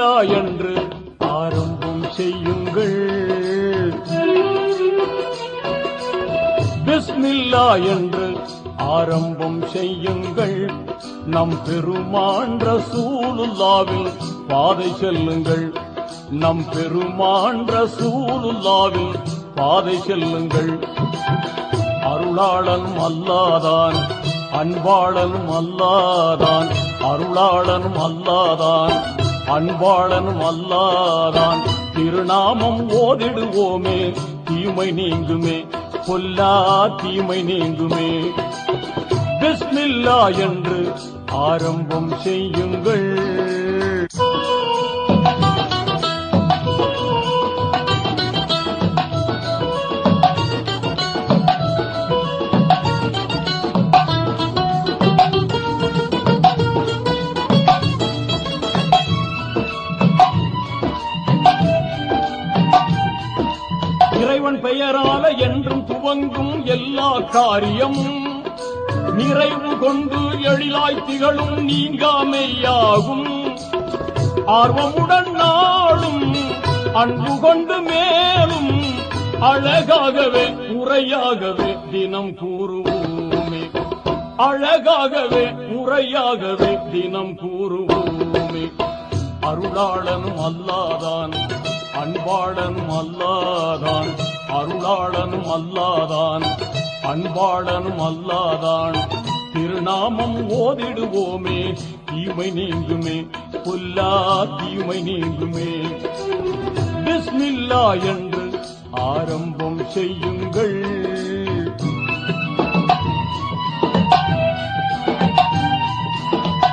பிஸ்மில்லா என்று ஆரம்பம் செய்யுங்கள். பிஸ்மில்லா என்று ஆரம்பம் செய்யுங்கள். நம் பெருமான் ரசூலுல்லாவின் பாதை செல்லுங்கள். நம் பெருமான் ரசூலுல்லாவின் பாதை செல்லுங்கள். அருளாளனும் அல்லாதான், அன்பாளனும் அல்லாதான், அருளாளனும் அல்லாதான், அன்பாளனும் அல்லாதான். திருநாமம் ஓதிடுவோமே, தீமை நீங்குமே, பொல்லா தீமை நீங்குமே. பிஸ்மில்லா என்று ஆரம்பம் செய்யுங்கள். இறைவன் பெயரால என்றும் துவங்கும் எல்லா காரியமும் நிறைவு கொண்டு எழிலாய் திகழும் நீங்காமையாகும். ஆர்வமுடன் நாளும் அன்பு கொண்டு மேலும் அழகாகவே முறையாகவே தினம் கூறுவோமே. அழகாகவே முறையாகவே தினம் கூறுவோமே. அருளாளனும் அல்லாதான், அன்பாளனும் அல்லாதான், அருளாளனும் அல்லாதான், அன்பாளனும் அல்லாதான். திருநாமம் ஓதிடுவோமே, தீமை நீங்குமே, பொல்லா தீமை நீங்குமே. பிஸ்மில்லா என்று ஆரம்பம் செய்யுங்கள்.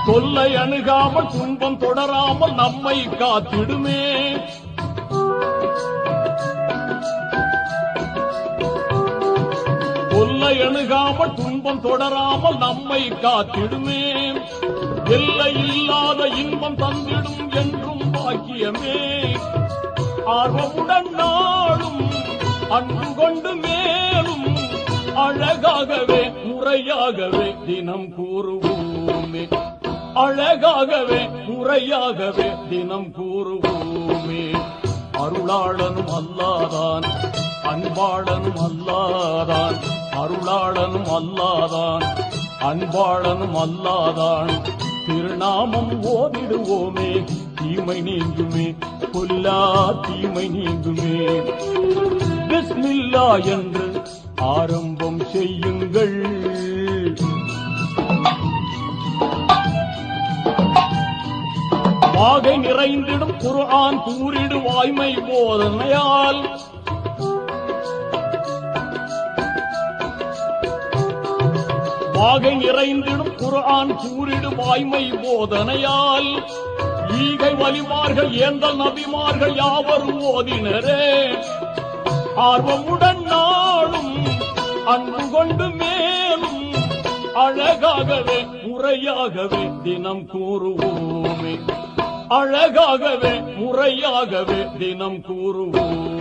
தொல்லை அணுகாமல் துன்பம் தொடராமல் நம்மை காத்திடுமே. தொல்லை அணுகாமல் துன்பம் தொடராமல் நம்மை காத்திடுமே. எல்லை இல்லாத இன்பம் தந்திடும் என்றும் பாக்கியமே. ஆர்வமுடன் நாளும் அன்பு கொண்டு மேலும் அழகாகவே முறையாகவே தினம் கூறுவோமே. அழகாகவே முறையாகவே தினம் கூறுவோமே. அருளாளனும் அல்லாதான், அன்பாளனும் அல்லாதான், அருளாளனும் அல்லாதான், அன்பாளனும் அல்லாதான். திருநாமம் ஓதிடுவோமே, தீமை நீங்குமே, பொல்லா தீமை நீங்குமே. பிஸ்மில்லா என்று ஆரம்பம் செய்யுங்கள். வாகை நிறைந்திடும் குர்ஆன் கூறிடு வாய்மை போதனையால் வாகை நிறைந்திடும் குர்ஆன் கூறிடு வாய்மை போதனையால் ஈகை வலிமார்கள் ஏந்தல் நபிமார்கள் யாவரும் ஓதினரே. ஆர்வமுடன் நாளும் அன்பு கொண்டு மேலும் அழகாகவே முறையாகவே தினம் கூறுவோமே. அழகாகவே முறையாகவே தினம் கூறுவோம்.